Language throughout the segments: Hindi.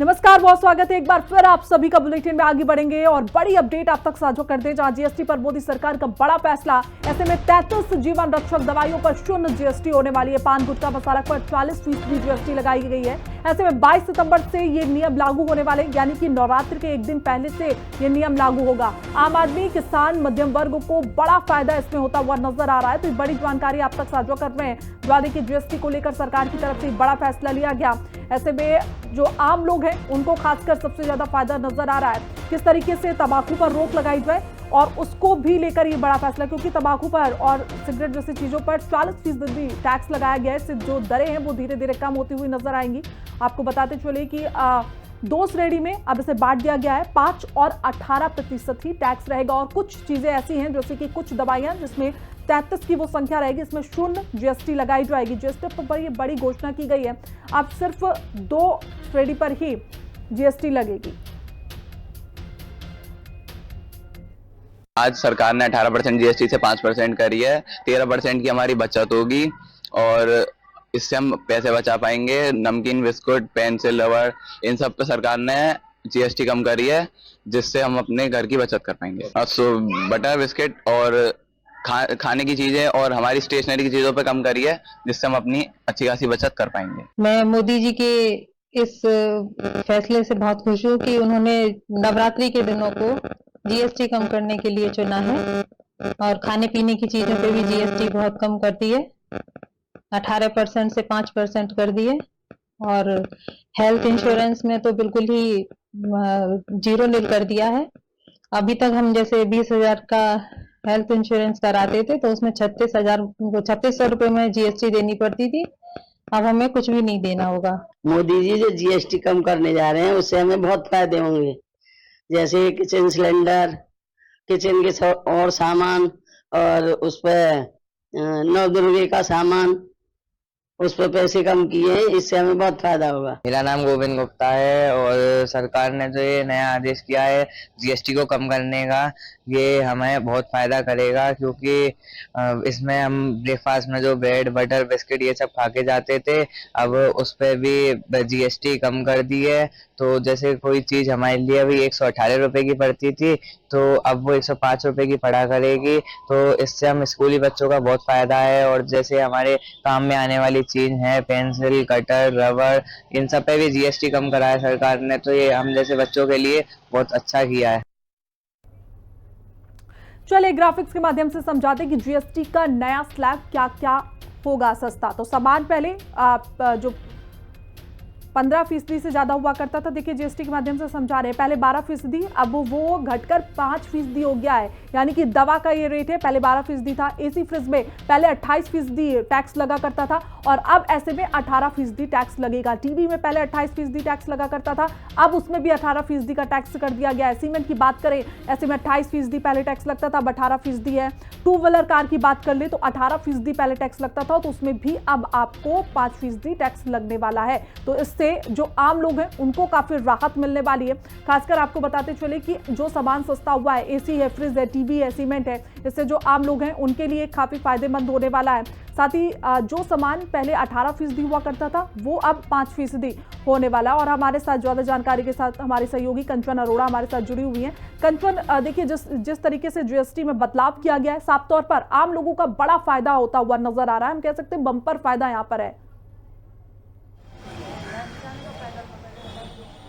नमस्कार, बहुत स्वागत है एक बार फिर आप सभी का बुलेटिन में आगे बढ़ेंगे और बड़ी अपडेट आप तक साझा कर दें, जहां जीएसटी पर मोदी सरकार का बड़ा फैसला। ऐसे में 33 जीवन रक्षक दवाइयों पर शून्य जीएसटी होने वाली है। पान गुटखा मसाला पर 40% जीएसटी लगाई गई है। ऐसे में 22 सितंबर से ये नियम लागू होने वाले, यानी कि नवरात्र के एक दिन पहले से ये नियम लागू होगा। आम आदमी, किसान, मध्यम वर्ग को बड़ा फायदा इसमें होता हुआ नजर आ रहा है। तो बड़ी जानकारी आप तक साझा कर रहे हैं। बता दें कि जीएसटी को लेकर सरकार की तरफ से बड़ा फैसला लिया गया। ऐसे में जो आम लोग हैं उनको खासकर सबसे ज्यादा फायदा नजर आ रहा है। किस तरीके से तंबाकू पर रोक लगाई जाए और उसको भी लेकर ये बड़ा फैसला, क्योंकि तंबाकू पर और सिगरेट जैसी चीजों पर 40% टैक्स लगाया गया है। इससे जो दरें हैं वो धीरे धीरे कम होती हुई नजर आएंगी। आपको बताते चले कि दो श्रेणी में अब इसे बांट दिया गया है। 5 और 18% ही टैक्स रहेगा और कुछ चीजें ऐसी हैं जैसे कि कुछ दवाइयां जिसमें 33 की वो संख्या रहेगी, इसमें शून्य जीएसटी लगाई जाएगी। जीएसटी पर ये बड़ी घोषणा की गई है। अब सिर्फ 2 श्रेणी पर ही जीएसटी लगेगी। आज सरकार ने 18% जीएसटी से 5% करी है। 13% की हमारी बचत होगी और इससे हम पैसे बचा पाएंगे। नमकीन, बिस्कुट, पेंसिल, रबर, इन सब पे सरकार ने जीएसटी कम करी है, जिससे हम अपने घर की बचत कर पाएंगे। बटर, बिस्किट और खाने की चीजें और हमारी स्टेशनरी की चीजों पे कम करी है, जिससे हम अपनी अच्छी खासी बचत कर पाएंगे। मैं मोदी जी के इस फैसले से बहुत खुश हूँ कि उन्होंने नवरात्रि के दिनों को जीएसटी कम करने के लिए चुना है और खाने पीने की चीजों पे भी जीएसटी बहुत कम कर दी है। 18% से 5% कर दिए और हेल्थ इंश्योरेंस में तो बिल्कुल ही 0 नील कर दिया है। अभी तक हम जैसे 20,000 का हेल्थ इंश्योरेंस कराते थे तो उसमें 36,000 रुपए में जीएसटी देनी पड़ती थी। अब हमें कुछ भी नहीं देना होगा। मोदी जी जो जीएसटी कम करने जा रहे हैं उससे हमें बहुत फायदे होंगे, जैसे किचन सिलेंडर, किचन के और सामान और उस पर 9 दुर्गे का सामान, उस पर पैसे कम किए हैं, इससे हमें बहुत फायदा होगा। मेरा नाम गोविंद गुप्ता है और सरकार ने जो ये नया आदेश किया है जीएसटी को कम करने का, ये हमें बहुत फायदा करेगा, क्योंकि इसमें हम ब्रेकफास्ट में जो ब्रेड, बटर, बिस्किट ये सब खा के जाते थे, अब उस पर भी जीएसटी कम कर दी है। तो जैसे कोई चीज हमारे लिए अभी 118 रुपए की पड़ती थी तो अब वो 105 रुपए की पड़ा करेगी। तो इससे हम स्कूली बच्चों का बहुत फायदा है। और जैसे हमारे काम में आने वाली चीज है पेंसिल, कटर, रबर, इन सब पे भी जीएसटी कम करा है सरकार ने, तो ये हम जैसे बच्चों के लिए बहुत अच्छा किया है। चलिए ग्राफिक्स के माध्यम से समझाते कि जीएसटी का नया स्लैब क्या क्या होगा सस्ता। तो सामान पहले जो 15% से ज्यादा हुआ करता था, देखिए जीएसटी के माध्यम से समझा रहे हैं, पहले 12%, अब वो घटकर 5% हो गया है। यानी कि दवा का ये रेट है, पहले 12% था। एसी फ्रिज में पहले 28% टैक्स लगा करता था और अब ऐसे में 18% टैक्स लगेगा। टीवी में पहले 28% टैक्स लगा करता था, अब उसमें भी 18% का टैक्स कर दिया गया है। सीमेंट की बात करें, ऐसे में 28% पहले टैक्स लगता था, अब 18% है। 2 व्हीलर कार की बात कर ले तो 18% पहले टैक्स लगता था, तो उसमें भी अब आपको 5% टैक्स लगने वाला है। तो इससे जो आम लोग हैं उनको काफी राहत मिलने वाली है। खासकर आपको बताते चले कि जो सामान सस्ता हुआ है, एसी है, फ्रिज है, टीवी है, सीमेंट है, इससे जो आम लोग हैं उनके लिए काफी फायदेमंद होने वाला है। साथ ही जो सामान पहले 18% हुआ करता था वो अब 5% होने वाला। और हमारे साथ ज्यादा जानकारी के साथ हमारे सहयोगी कंचन अरोड़ा हमारे साथ जुड़ी हुई हैं। कंचन, देखिए जिस तरीके से जीएसटी में बदलाव किया गया है, साफ तौर पर आम लोगों का बड़ा फायदा होता हुआ नजर आ रहा है। हम कह सकते हैं बम्पर फायदा यहाँ पर है।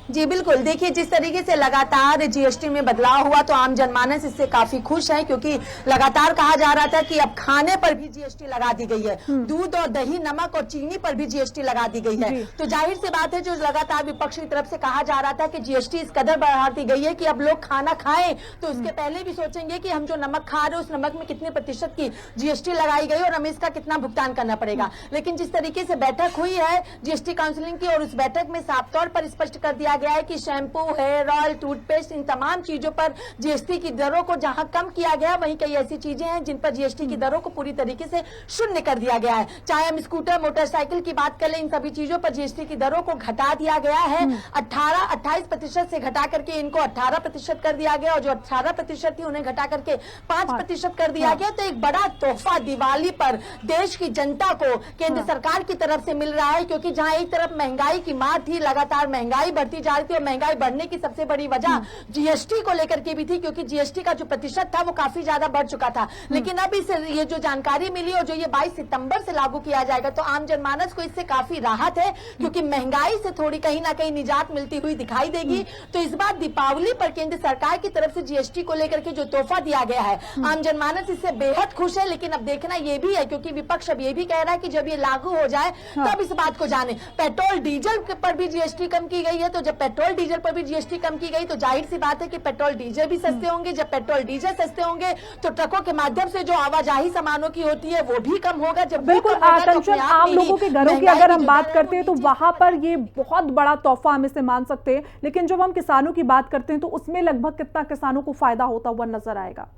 जी बिल्कुल, देखिए जिस तरीके से लगातार जीएसटी में बदलाव हुआ तो आम जनमानस इससे काफी खुश है, क्योंकि लगातार कहा जा रहा था कि अब खाने पर भी जीएसटी लगा दी गई है, दूध और दही, नमक और चीनी पर भी जीएसटी लगा दी गई है। तो जाहिर सी बात है, जो लगातार विपक्ष की तरफ से कहा जा रहा था कि जीएसटी इस कदर बढ़ा दी गई है कि अब लोग खाना खाएं तो उसके पहले भी सोचेंगे कि हम जो नमक खा रहे हैं उस नमक में कितने प्रतिशत की जीएसटी लगाई गई और हमें इसका कितना भुगतान करना पड़ेगा। लेकिन जिस तरीके से बैठक हुई है जीएसटी काउंसिलिंग की, और उस बैठक में साफ तौर पर स्पष्ट कर दिया गया है कि शैम्पू, हेयर ऑयल, टूथपेस्ट, इन तमाम चीजों पर जीएसटी की दरों को जहां कम किया गया, वहीं कई ऐसी चीजें हैं जिन पर जीएसटी की दरों को पूरी तरीके से शून्य कर दिया गया है। चाहे हम स्कूटर, मोटरसाइकिल की बात कर लें, इन सभी चीजों पर जीएसटी की दरों को घटा दिया गया है। 28% से घटा करके इनको 18% कर दिया गया और जो 18% थी उन्हें घटा करके 5% कर दिया गया। तो एक बड़ा तोहफा दिवाली पर देश की जनता को केंद्र सरकार की तरफ से मिल रहा है, क्योंकि जहां एक तरफ महंगाई की मार थी, लगातार महंगाई बढ़ती जा रही थी और महंगाई बढ़ने की सबसे बड़ी वजह जीएसटी को लेकर के भी थी, क्योंकि जीएसटी का जो प्रतिशत था वो काफी ज्यादा बढ़ चुका था। लेकिन अब इस ये जो जानकारी मिली और जो ये 22 सितंबर से लागू किया जाएगा, तो आम जनमानस को इससे काफी राहत है, क्योंकि महंगाई से थोड़ी कहीं ना कहीं निजात मिलती हुई दिखाई देगी। तो इस बार दीपावली पर केंद्र सरकार की तरफ से जीएसटी को लेकर के जो तोहफा दिया गया है, आम जनमानस इससे बेहद खुश है। लेकिन अब देखना ये भी है, क्योंकि विपक्ष अब ये भी कह रहा है कि जब ये लागू हो जाए तब इस बात को जाने। पेट्रोल डीजल पर भी जीएसटी कम की गई है, तो जब पेट्रोल डीजल पर भी जीएसटी कम की गई तो जाहिर सी बात है कि पेट्रोल डीजल भी सस्ते होंगे। जब पेट्रोल डीजल सस्ते होंगे तो ट्रकों के माध्यम से जो आवाजाही सामानों की होती है वो भी कम होगा। जब बिल्कुल कंचन, आम लोगों के घरों की अगर हम बात करते हैं तो वहां पर ये बहुत बड़ा तोहफा हम इसे मान सकते हैं, लेकिन जब हम किसानों की बात करते हैं तो उसमें लगभग कितना किसानों को फायदा होता हुआ नजर आएगा?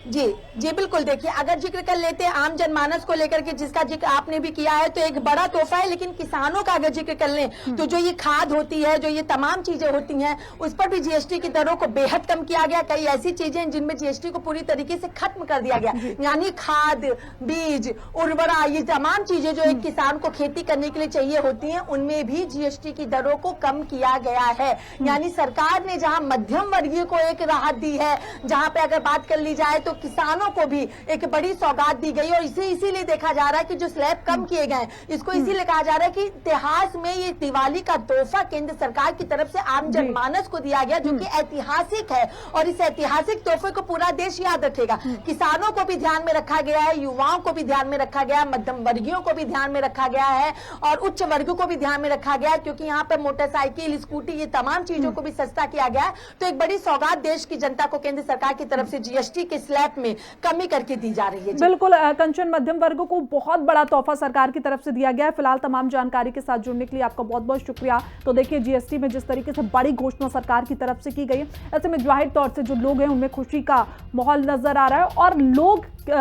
जी जी बिल्कुल, देखिए अगर जिक्र कर लेते हैं आम जनमानस को लेकर के, जिसका जिक्र आपने भी किया है, तो एक बड़ा तोहफा है। लेकिन किसानों का अगर जिक्र कर लें तो जो ये खाद होती है, जो ये तमाम चीजें होती हैं, उस पर भी जीएसटी की दरों को बेहद कम किया गया। कई ऐसी चीजें हैं जिनमें जीएसटी को पूरी तरीके से खत्म कर दिया गया, यानी खाद, बीज, उर्वरा, ये तमाम चीजें जो एक किसान को खेती करने के लिए चाहिए होती हैं, उनमें भी जीएसटी की दरों को कम किया गया है। यानी सरकार ने जहां मध्यम वर्गीय को एक राहत दी है, जहां पे अगर बात कर ली जाए तो किसानों को भी एक बड़ी सौगात दी गई। और इसीलिए देखा जा रहा है कि जो स्लैब कम किए गए, इसको इसीलिए कहा जा रहा है कि इतिहास में ये दिवाली का तोहफा केंद्र सरकार की तरफ से आम जनमानस को दिया गया, जो कि ऐतिहासिक है। और इस ऐतिहासिक तोहफे को पूरा देश याद रखेगा। किसानों को भी ध्यान में रखा गया है, युवाओं को भी ध्यान में रखा गया है, मध्यम वर्गीयों को भी ध्यान में रखा गया है और उच्च वर्ग को भी ध्यान में रखा गया है, क्योंकि यहाँ पर मोटरसाइकिल, स्कूटी, ये तमाम चीजों को भी सस्ता किया गया है। तो एक बड़ी सौगात देश की जनता को केंद्र सरकार की तरफ से जीएसटी के स्लैब में कमी करके दी जा रही है। बिल्कुल कंचन, मध्यम वर्ग को बहुत बड़ा तोहफा सरकार की तरफ से दिया गया है। फिलहाल तमाम जानकारी के साथ जुड़ने के लिए आपका बहुत बहुत शुक्रिया। तो देखिए जीएसटी में जिस तरीके से बड़ी घोषणा सरकार की तरफ से की गई है, ऐसे में जाहिर तौर से जो लोग हैं उनमें खुशी का माहौल नजर आ रहा है। और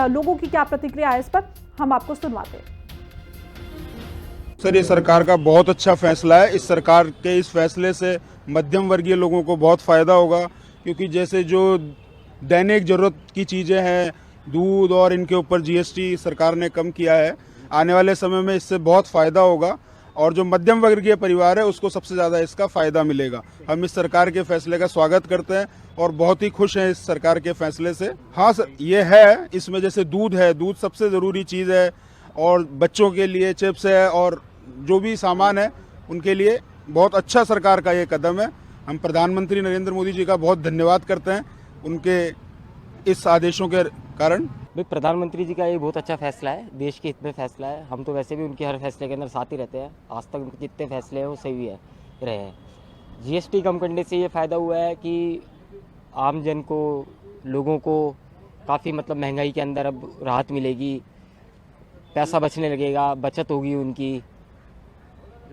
लोगों की क्या प्रतिक्रिया है इस पर हम आपको सुनवाते हैं। सर, ये सरकार का बहुत अच्छा फैसला है। इस सरकार के इस फैसले से मध्यम वर्गीय लोगों को बहुत फायदा होगा, क्योंकि जैसे जो दैनिक जरूरत की चीजें हैं, दूध और इनके ऊपर जीएसटी सरकार ने कम किया है। आने वाले समय में इससे बहुत फायदा होगा और जो मध्यम वर्गीय परिवार है उसको सबसे ज्यादा इसका फायदा मिलेगा। हम इस सरकार के फैसले का स्वागत करते हैं और बहुत ही खुश हैं इस सरकार के फैसले से। हाँ सर, ये है, इसमें जैसे दूध है, दूध सबसे जरूरी चीज है और बच्चों के लिए चिप्स है और जो भी सामान है उनके लिए बहुत अच्छा सरकार का ये कदम है। हम प्रधानमंत्री नरेंद्र मोदी जी का बहुत धन्यवाद करते हैं उनके इस आदेशों के कारण। भाई प्रधानमंत्री जी का ये बहुत अच्छा फैसला है, देश के हित में फैसला है। हम तो वैसे भी उनके हर फैसले के अंदर साथ ही रहते हैं। आज तक उनके जितने फैसले हैं वो सही है रहे हैं। जीएसटी कम करने से ये फ़ायदा हुआ है कि आम जन को, लोगों को काफ़ी मतलब महंगाई के अंदर अब राहत मिलेगी, पैसा बचने लगेगा, बचत होगी उनकी।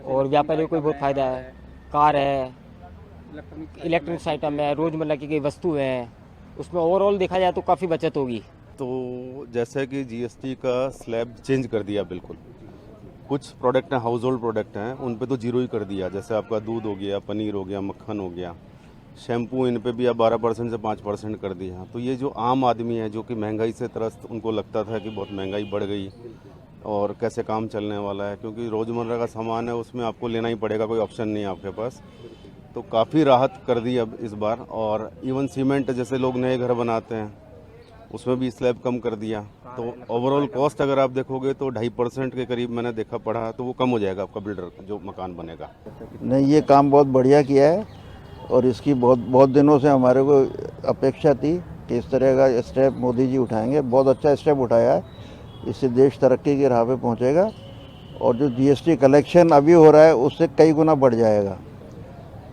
और व्यापारियों को भी बहुत फ़ायदा है। कार है, इलेक्ट्रॉनिक्स आइटम है, रोज़मर्रा की कई वस्तु हैं, उसमें ओवरऑल देखा जाए तो काफ़ी बचत होगी। तो जैसे कि जीएसटी का स्लैब चेंज कर दिया, बिल्कुल कुछ प्रोडक्ट हैं, हाउस होल्ड प्रोडक्ट हैं, उन पे तो जीरो ही कर दिया। जैसे आपका दूध हो गया, पनीर हो गया, मक्खन हो गया, शैम्पू, इन पे भी अब 12% से 5% कर दिया। तो ये जो आम आदमी है जो कि महंगाई से त्रस्त, उनको लगता था कि बहुत महंगाई बढ़ गई और कैसे काम चलने वाला है, क्योंकि रोज़मर्रा का सामान है उसमें आपको लेना ही पड़ेगा, कोई ऑप्शन नहीं है आपके पास। तो काफ़ी राहत कर दी अब इस बार। और इवन सीमेंट, जैसे लोग नए घर बनाते हैं उसमें भी स्लैब कम कर दिया। तो ओवरऑल कॉस्ट अगर आप देखोगे तो 2.5% के करीब मैंने देखा पड़ा, तो वो कम हो जाएगा आपका बिल्डर जो मकान बनेगा। नहीं, ये काम बहुत बढ़िया किया है और इसकी बहुत दिनों से हमारे को अपेक्षा थी कि इस तरह का स्टेप मोदी जी उठाएंगे। बहुत अच्छा स्टेप उठाया है, इससे देश तरक्की की राह पे पहुंचेगा और जो जीएसटी कलेक्शन अभी हो रहा है उससे कई गुना बढ़ जाएगा।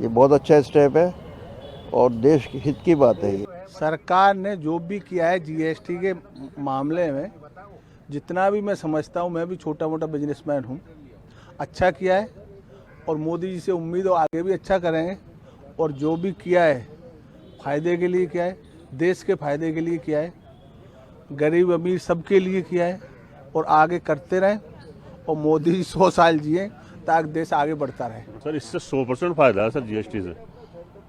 ये बहुत अच्छा स्टेप है और देश के हित की बात है। ये सरकार ने जो भी किया है जीएसटी के मामले में, जितना भी मैं समझता हूँ, मैं भी छोटा मोटा बिजनेसमैन हूँ, अच्छा किया है और मोदी जी से उम्मीद है आगे भी अच्छा करेंगे। और जो भी किया है फ़ायदे के लिए किया है, देश के फ़ायदे के लिए किया है, गरीब अमीर सबके लिए किया है और आगे करते रहें और मोदी जी 100 साल जिए ताकि देश आगे बढ़ता रहे। सर, इससे 100% फ़ायदा है सर जीएसटी से।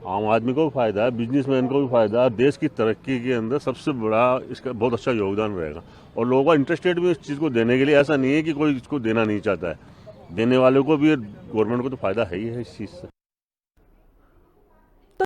आम आदमी को भी फ़ायदा है, बिजनेसमैन को भी फ़ायदा है, देश की तरक्की के अंदर सबसे बड़ा इसका बहुत अच्छा योगदान रहेगा। और लोगों का इंटरेस्टेड भी इस चीज़ को देने के लिए, ऐसा नहीं है कि कोई इसको देना नहीं चाहता है। देने वाले को भी, गवर्नमेंट को तो फायदा है ही है इस चीज़ से।